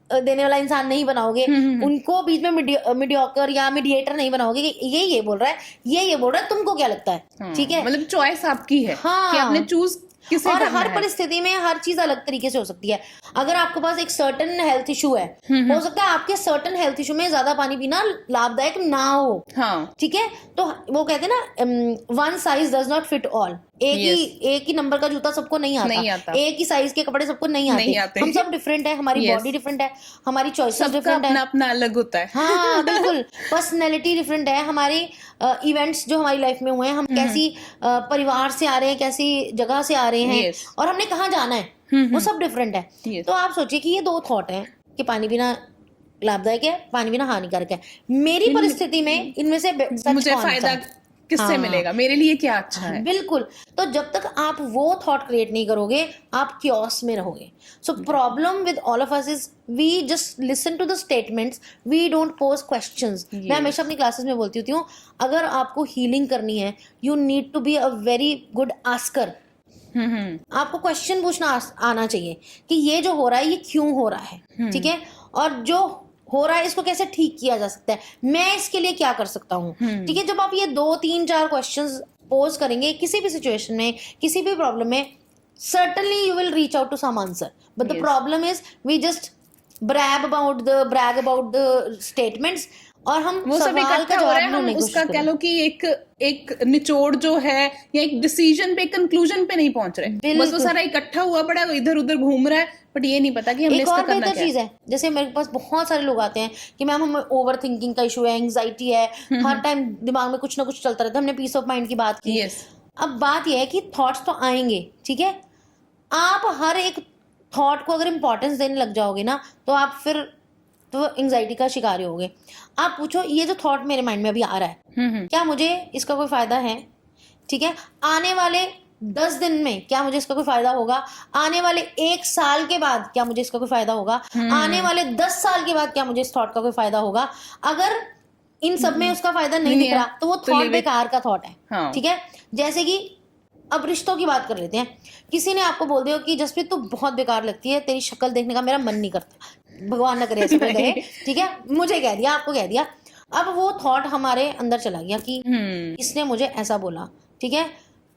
देने वाला इंसान नहीं बनाओगे, उनको बीच में मीडियोकर या मीडिएटर नहीं बनाओगे कि ये बोल रहा है, ये बोल रहा है, तुमको क्या लगता है, ठीक है। मतलब चॉइस आपकी है कि आपने चूज किसे और करना हर है। परिस्थिति में हर चीज अलग तरीके से हो सकती है। अगर आपके पास एक सर्टेन हेल्थ इशू है, हो सकता है आपके सर्टेन हेल्थ इशू में ज्यादा पानी पीना लाभदायक ना हो, ठीक है। तो वो कहते हैं ना, one size does not fit all, एक ही नंबर का जूता सबको नहीं आता, एक ही साइज के कपड़े सबको नहीं आते। हम सब डिफरेंट है, हमारी बॉडी डिफरेंट है, हमारी चॉइसेस डिफरेंट है, अपना अलग होता है। हाँ बिल्कुल, पर्सनैलिटी डिफरेंट है, हमारी इवेंट्स जो हमारी लाइफ में हुए हैं, हम कैसी परिवार से आ रहे हैं, कैसी जगह से आ रहे हैं, और हमने कहाँ जाना है, वो सब डिफरेंट है। तो आप सोचिए कि ये 2 थॉट हैं कि पानी पीना लाभदायक है, पानी पीना हानिकारक है। मेरी परिस्थिति में इनमें से मुझे फायदा किससे मिलेगा, मेरे लिए क्या अच्छा है। बिल्कुल। तो जब तक आप वो थॉट क्रिएट नहीं करोगे, आप क्योस में रहोगे। So problem with all of us is we just listen to the statements, we don't pose questions. मैं हमेशा अपनी क्लासेस में बोलती होती हूँ, अगर आपको हीलिंग करनी है, you need to be a very good asker. आपको क्वेश्चन पूछना आना चाहिए कि ये जो हो रहा है ये क्यों हो रहा है, ठीक है, और जो हो रहा है इसको कैसे ठीक किया जा सकता है, मैं इसके लिए क्या कर सकता हूँ, ठीक है। जब आप ये 2, 3, 4 क्वेश्चंस पोज करेंगे किसी भी सिचुएशन में, किसी भी प्रॉब्लम में, certainly you will reach out to some answer, but the problem is we just brag about the statements, और हम वो सब इकट्ठा हो रहा है, हम उसका कह लो कि एक निचोड़ जो है या एक डिसीजन पे, कंक्लूजन पे नहीं पहुंच रहे, बस वो सारा इकट्ठा हुआ पड़ा है, इधर उधर घूम रहा है, बट ये नहीं पता कि हमने इसका करना क्या है। एक और चीज है, जैसे मेरे पास बहुत सारे लोग आते हैं कि मैम हमें ओवर थिंकिंग का इशू है, एंग्जाइटी है, हर टाइम दिमाग में कुछ ना कुछ चलता रहता है। हमने पीस ऑफ माइंड की बात की। अब बात यह है कि थॉट्स तो आएंगे, ठीक है, आप हर एक थॉट को अगर इंपॉर्टेंस देने लग जाओगे ना, तो आप फिर तो एंग्जाइटी का शिकार होगे। आप पूछो, ये जो थॉट मेरे माइंड में अभी आ रहा है, क्या मुझे इसका कोई फायदा है, ठीक है, आने वाले 10 दिन में क्या मुझे इसका कोई फायदा होगा, आने वाले 1 साल के बाद क्या मुझे इसका कोई फायदा होगा, आने वाले 10 साल के बाद क्या मुझे इस थॉट का कोई फायदा होगा। अगर इन सब में उसका फायदा नहीं दिख रहा, तो वो थॉट बेकार का थॉट है, ठीक है। जैसे कि अब रिश्तों की बात कर लेते हैं, किसी ने आपको बोल दिया कि जसप्रीत तू बहुत बेकार लगती है, तेरी शक्ल देखने का मेरा मन नहीं करता, भगवान न करे ऐसे कोई कहे, ठीक है, मुझे कह दिया, आपको कह दिया। अब वो थॉट हमारे अंदर चला गया कि इसने मुझे ऐसा बोला, ठीक है।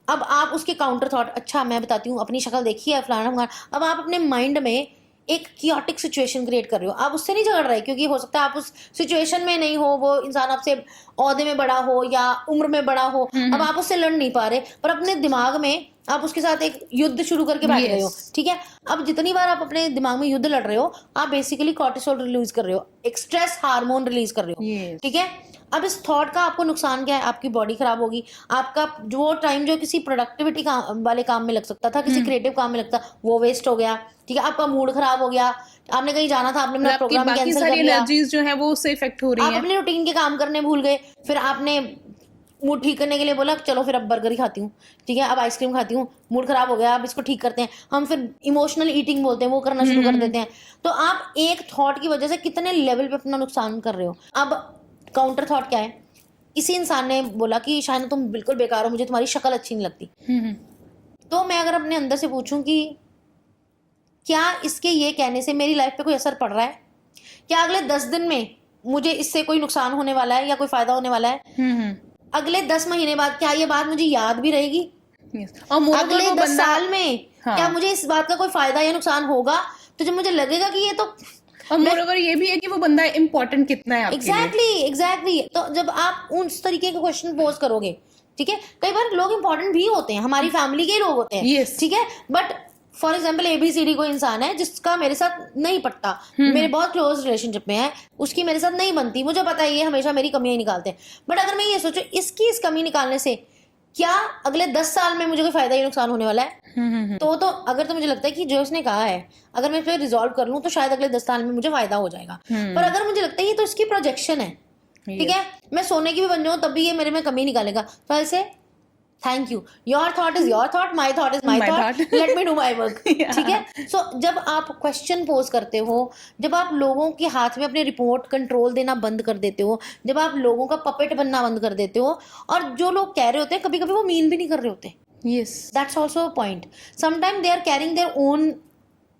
अब आप उसके काउंटर थॉट, अच्छा मैं बताती हूँ, अपनी शक्ल देखी है फलाना। अब आप अपने माइंड में एक कियोटिक सिचुएशन क्रिएट कर रहे हो, आप उससे नहीं झगड़ रहे, क्योंकि हो सकता है आप उस सिचुएशन में नहीं हो, वो इंसान आपसे ओहदे में बड़ा हो या उम्र में बड़ा हो, अब आप उससे लड़ नहीं पा रहे, पर अपने दिमाग में आप उसके साथ एक युद्ध शुरू करके बैठ गए हो, ठीक है। अब जितनी बार आप अपने दिमाग में युद्ध लड़ रहे हो, आप बेसिकली कॉर्टिसोल रिलीज कर रहे हो, एक स्ट्रेस हार्मोन रिलीज कर रहे हो, ठीक है। अब इस थॉट का आपको नुकसान क्या है, आपकी बॉडी खराब होगी, आपका जो टाइम जो किसी प्रोडक्टिविटी वाले काम में लग सकता था, किसी क्रिएटिव काम में लगता, वो वेस्ट हो गया, ठीक है। आपका मूड खराब हो गया, आपने कहीं जाना था, आपने अपना प्रोग्राम कैंसिल कर लिया, एनर्जीज जो है वो उससे इफेक्ट हो रही है, आप अपने रूटीन के काम करने भूल गए, फिर आपने मूड ठीक करने के लिए बोला चलो फिर अब बर्गर ही खाती हूँ, ठीक है, अब आइसक्रीम खाती हूँ, मूड खराब हो गया, अब इसको ठीक करते हैं, हम फिर इमोशनल ईटिंग बोलते हैं, वो करना शुरू कर देते हैं। तो आप एक थॉट की वजह से कितने लेवल पे अपना नुकसान कर रहे हो। अब काउंटर थॉट क्या है, किसी इंसान ने बोला कि शायद तुम बिल्कुल बेकार हो, मुझे तुम्हारी शक्ल अच्छी नहीं लगती, तो मैं अगर अपने अंदर से पूछूं कि क्या इसके ये कहने से मेरी लाइफ पे कोई असर पड़ रहा है, क्या अगले 10 दिन में मुझे इससे कोई नुकसान होने वाला है या कोई फायदा होने वाला है, अगले 10 महीने बाद क्या ये बात मुझे याद भी रहेगी, और अगले 10 साल में क्या मुझे इस बात का कोई फायदा या नुकसान होगा। तो जब मुझे लगेगा कि ये तो, और मोरओवर ये भी है कि वो बंदा इम्पोर्टेंट कितना है आपके लिए। एग्जैक्टली। तो जब आप उस तरीके के क्वेश्चन पोज करोगे, ठीक है, कई बार लोग इंपॉर्टेंट भी होते हैं, हमारी फैमिली के लोग होते हैं, yes. ठीक है, बट फॉर एग्जाम्पल ABCD कोई इंसान है जिसका मेरे साथ नहीं पटता, मेरे बहुत क्लोज रिलेशनशिप में है, उसकी मेरे साथ नहीं बनती, मुझे पता है ये हमेशा मेरी कमियां ही निकालते हैं, बट अगर मैं ये सोचूं इसकी इस कमी निकालने से क्या अगले 10 साल में मुझे कोई फायदा या नुकसान होने वाला है, तो अगर तो मुझे लगता है कि जो उसने कहा है अगर मैं इस पर रिजॉल्व कर लूं तो शायद अगले 10 साल में मुझे फायदा हो जाएगा। पर अगर मुझे लगता है ये तो इसकी प्रोजेक्शन है, ठीक है, मैं सोने की भी बन जाऊं तब भी ये मेरे में कमी निकालेगा, तो ऐसे thank you, your thought is your thought, my thought is my thought, let me do my work. ठीक है, सो जब आप क्वेश्चन पोज करते हो, जब आप लोगों के हाथ में अपने रिपोर्ट कंट्रोल देना बंद कर देते हो, जब आप लोगों का पपेट बनना बंद कर देते हो, और जो लोग कह रहे होते हैं कभी कभी वो मीन भी नहीं कर रहे होते, yes that's also a point, sometime they are carrying their own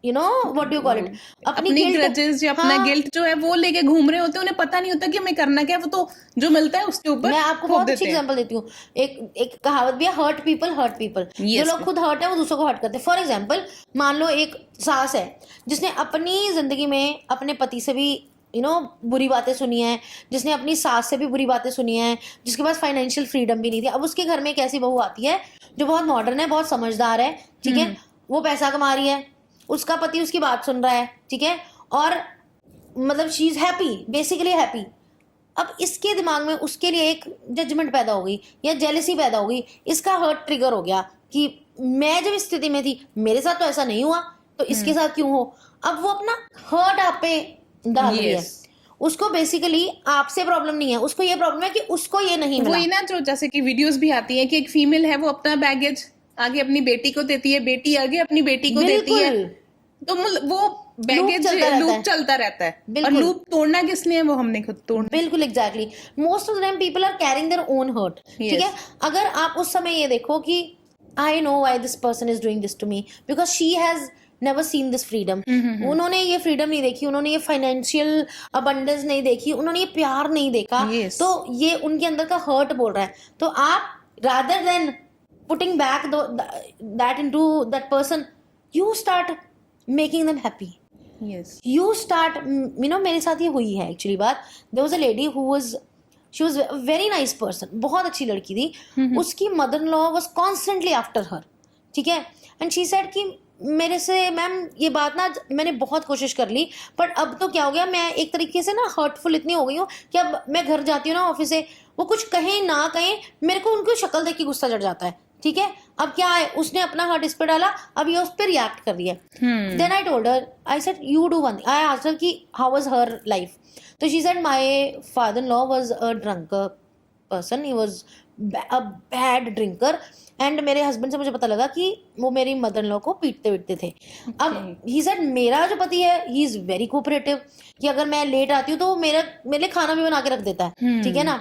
you know what do call it, अपनी ग्रजेस या अपना गिल्ट जो है वो लेके घूम रहे होते हैं, उन्हें पता नहीं होता कि हमें करना क्या है, वो तो जो मिलता है उसके ऊपर मैं आपको बहुत अच्छी एग्जांपल देती हूँ, एक कहावत भी है, हर्ट पीपल, जो लोग खुद हर्ट है वो दूसरों को हर्ट करते हैं। फॉर एग्जांपल मान लो एक सास है जिसने अपनी जिंदगी में अपने पति से भी बुरी बातें सुनी है, जिसने अपनी सास से भी बुरी बातें सुनी है, जिसके पास फाइनेंशियल फ्रीडम भी नहीं थी, अब उसके घर में एक ऐसी बहू आती है जो बहुत मॉडर्न है, बहुत समझदार है, ठीक है, वो पैसा कमा रही है, उसका पति उसकी बात सुन रहा है, ठीक है, और मतलब she is happy, basically happy. अब इसके दिमाग में उसके लिए एक जजमेंट पैदा हो गई या जेलसी पैदा हो गई, इसका हर्ट ट्रिगर हो गया कि मैं जब इस स्थिति में थी मेरे साथ तो ऐसा नहीं हुआ, तो इसके साथ क्यों हो। अब वो अपना हर्ट आप पे डाल रही है, उसको बेसिकली आपसे प्रॉब्लम नहीं है, उसको ये प्रॉब्लम है कि उसको ये नहीं मिला। वही ना, जो जैसे कि वीडियोस भी आती है कि एक फीमेल है वो अपना बैगेज आगे अपनी बेटी को देती है, बेटी आगे अपनी बेटी को देती है, तो वो बैगेज लूप चलता रहता है, और लूप तोड़ना किसने है, वो हमने खुद तोड़ना। बिल्कुल exactly, most of the time people are carrying their own hurt, ठीक है। अगर आप उस समय ये देखो कि I know why this person is doing this to me because she has never seen this freedom, उन्होंने ये फ्रीडम नहीं देखी, उन्होंने ये फाइनेंशियल अबंडेंस नहीं देखी, उन्होंने ये प्यार नहीं देखा, तो ये उनके अंदर का हर्ट बोल रहा है। तो आप rather than putting back that into that person, you start making them happy. Yes. You start, मेरे साथ ये हुई है एक्चुअली बात। There was a lady who was, she was a very nice person, बहुत अच्छी लड़की थी, उसकी mother in law was constantly after her, ठीक है, and she said कि मेरे से मैम ये बात ना मैंने बहुत कोशिश कर ली, पर अब तो क्या हो गया, मैं एक तरीके से ना हर्टफुल इतनी हो गई हूँ कि अब मैं घर जाती हूँ ना ऑफिस से, वो कुछ कहें ना कहें मेरे को उनको शक्ल देख के गुस्सा चढ़ जाता है, ठीक है। अब क्या है, उसने अपना हर्ट इस पे डाला, अब ये उस पे रिएक्ट कर रही है। Then I told her, I said you do one thing, I asked her कि हाउ वाज हर लाइफ, तो she said my father in law was a drunker person, he was a bad drinker, and मेरे हस्बैंड से मुझे पता लगा कि वो मेरी मदर इन लॉ को पीटते थे। अब ही सेड मेरा जो पति है ही इज वेरी कोऑपरेटिव, कि अगर मैं लेट आती हूँ तो मेरे लिए खाना भी बना के रख देता है, ठीक है ना,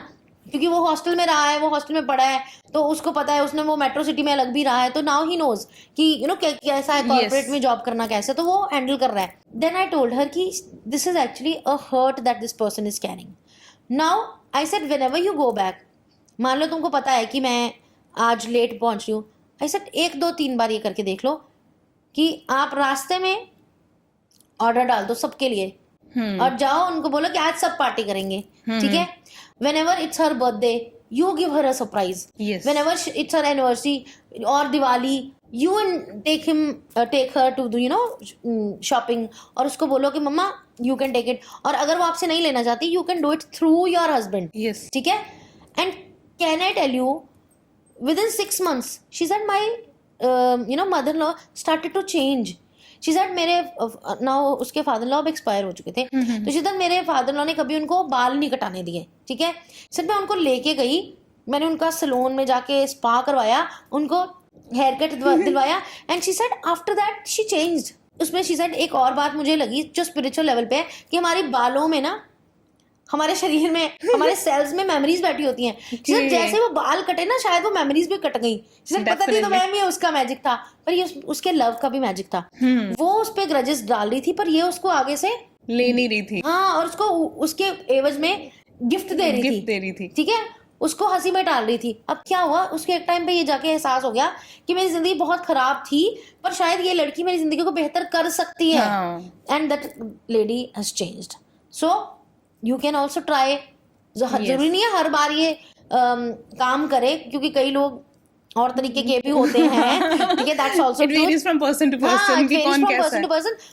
क्योंकि वो हॉस्टल में रहा है, वो हॉस्टल में पढ़ा है, तो उसको पता है, उसने वो मेट्रो सिटी में अलग भी रहा है, तो नाउ ही नोज कि कैसा है कॉर्पोरेट में जॉब करना, कैसे, तो वो हैंडल कर रहा है। देन आई टोल्ड हर कि this is actually a hurt that this person is carrying. Now I said whenever you go back, मान लो तुमको पता है कि मैं आज लेट पहुंच रही हूँ, आई सेड 1 2 3 बार ये करके देख लो कि आप रास्ते में ऑर्डर डाल दो सबके लिए, और जाओ उनको बोलो कि आज सब पार्टी करेंगे, ठीक है। Whenever it's her birthday, you give her a surprise. Yes. Whenever it's her anniversary or Diwali, you take her to do shopping, और उसको बोलो कि मम्मा you can take it, और अगर वो आपसे नहीं लेना चाहती you can do it through your husband. Yes. ठीक है। And can I tell you, within 6 months she said my mother-in-law started to change. She said मेरे नाउ उसके फादर लॉ अब एक्सपायर हो चुके थे, तो शी सेड मेरे फादर लॉ ने कभी उनको बाल नहीं कटाने दिए, ठीक है। सर मैं उनको लेके गई, मैंने उनका सैलून में जाके स्पा करवाया, उनको हेयर कट दिलवाया, and she said after that she changed. उसमें शी सेड एक और बात मुझे लगी जो स्पिरिचुअल लेवल पे है, कि हमारे बालों में ना, हमारे शरीर में, हमारे सेल्स में मेमोरीज बैठी होती हैं, जैसे वो बाल कटे ना शायद वो मेमोरीज भी कट गई, पता नहीं तो मैम ये उसका मैजिक था, पर ये उसके लव का भी मैजिक था। वो उस पे ग्रजेस डाल रही थी, पर ये उसको आगे से ले नहीं रही थी, हाँ, और उसको उसके एवज में गिफ्ट दे रही थी, ठीक है, उसको हंसी में डाल रही थी। अब क्या हुआ, उसके एक टाइम पे ये जाके एहसास हो गया कि मेरी जिंदगी बहुत खराब थी, पर शायद ये लड़की मेरी जिंदगी को बेहतर कर सकती है, and that lady has changed. So you can also try, जरूरी नहीं है हर बार ये काम करे, क्योंकि कई लोग और तरीके के भी होते हैं, ठीक है, that's also it varies from person to person कि कौन कैसा है।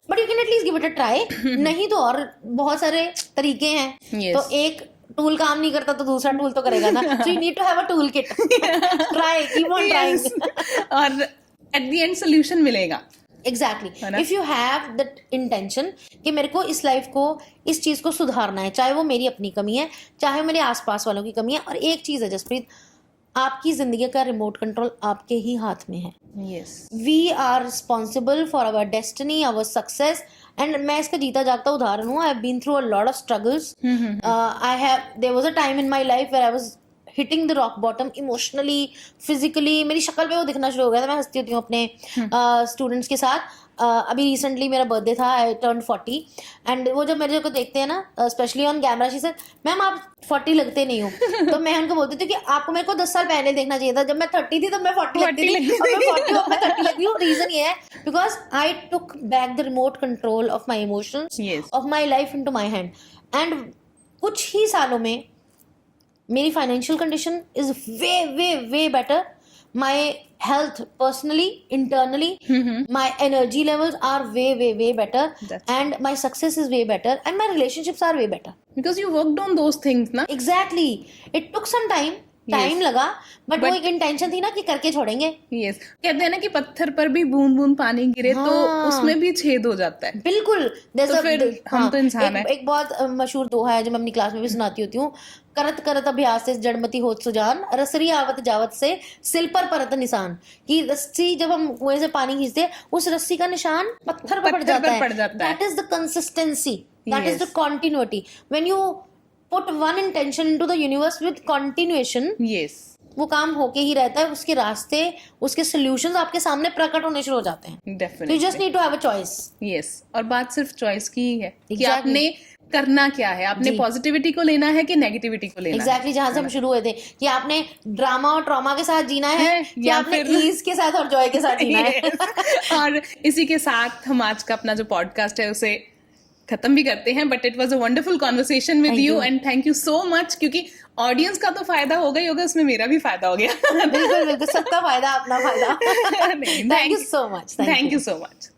But you can at least give it a try. नहीं तो और बहुत सारे तरीके हैं। Yes. तो एक टूल काम नहीं करता तो दूसरा टूल तो करेगा ना। So you need to have a tool kit, try, keep on trying, और एट द एंड सोल्यूशन मिलेगा। एग्जैक्टली। है ना? If you have that intention कि मेरे को इस लाइफ को, इस चीज को सुधारना है, चाहे वो मेरी अपनी कमी है, चाहे मेरे आसपास वालों की कमी है। और एक चीज है जसप्रीत, आपकी जिंदगी का रिमोट कंट्रोल आपके ही हाथ में है। Yes, we are responsible for our destiny, our success. And मैं इसका जीता जागता उदाहरण हूँ। I have been through a lot of struggles. I have, there was a time in my life where I was hitting the rock bottom emotionally, physically. मेरी शक्ल पे वो दिखना शुरू हो गया था। मैं हंसती होती हूँ अपने स्टूडेंट्स के साथ। अभी रिसेंटली मेरा बर्थडे था, आई टर्न 40, एंड वो जब मेरे को देखते हैं ना, specially on camera, she said ma'am आप 40 लगते नहीं हो। तो मैं उनको बोलती थी कि आपको मेरे को 10 साल पहले देखना चाहिए था। जब मैं 30 थी तब मैं 40 लगती थी, अब मैं 40 अब मैं 30 लगी हूँ। रीजन ये है because I took back the remote control of my emotions, Yes. Of my life into my hand. And कुछ ही सालों में मेरी financial condition is way way way better. My health personally, internally, my energy levels are way better, and my success is way better, and my relationships are way better. because you worked on those things ना। Exactly. It took some time. Time लगा, बट वो एक इंटेंशन थी ना कि करके छोड़ेंगे। यस, कहते हैं ना कि पत्थर पर भी बूंद बूंद पानी गिरे तो हाँ। उसमें भी छेद हो जाता है। बिल्कुल। तो फिर हम तो इंसान हैं। एक बहुत मशहूर दोहा है जो मैं अपनी क्लास में भी सुनाती होती हूँ। करत करत अभ्यास से जड़मती होत सुजान, रसरी आवत जावत से सिल पर परत निशान। कि रस्सी जब हम कुएं से पानी खींचते हैं, उस रस्सी का निशान पत्थर पर पड़ जाता है। That is the consistency, that is the continuity. When you put one intention into the universe with continuation, yes, वो काम होके ही रहता है। उसके रास्ते, उसके सॉल्यूशंस आपके सामने प्रकट होने शुरू हो जाते हैं। You definitely. Just need to have a choice. Yes, और बात सिर्फ चॉइस की ही है कि Exactly. आपने करना क्या है, आपने जी। पॉजिटिविटी को लेना है कि नेगेटिविटी को लेना एग्जैक्टली जहां से हम शुरू हुए थे कि आपने ड्रामा और ट्रॉमा के साथ जीना है कि या आपने फिर- ईज के साथ और जॉय के साथ जीना है। Yes. और इसी के साथ हम आज का अपना जो पॉडकास्ट है उसे खत्म भी करते हैं। But it was a wonderful conversation with Thank you, you. And thank you so much, क्योंकि ऑडियंस का तो फायदा होगा ही होगा, उसमें मेरा भी फायदा हो गया। बिल्कुल बिल्कुल, सबका फायदा अपना फायदा। नहीं, thank you so much. Thank you so much.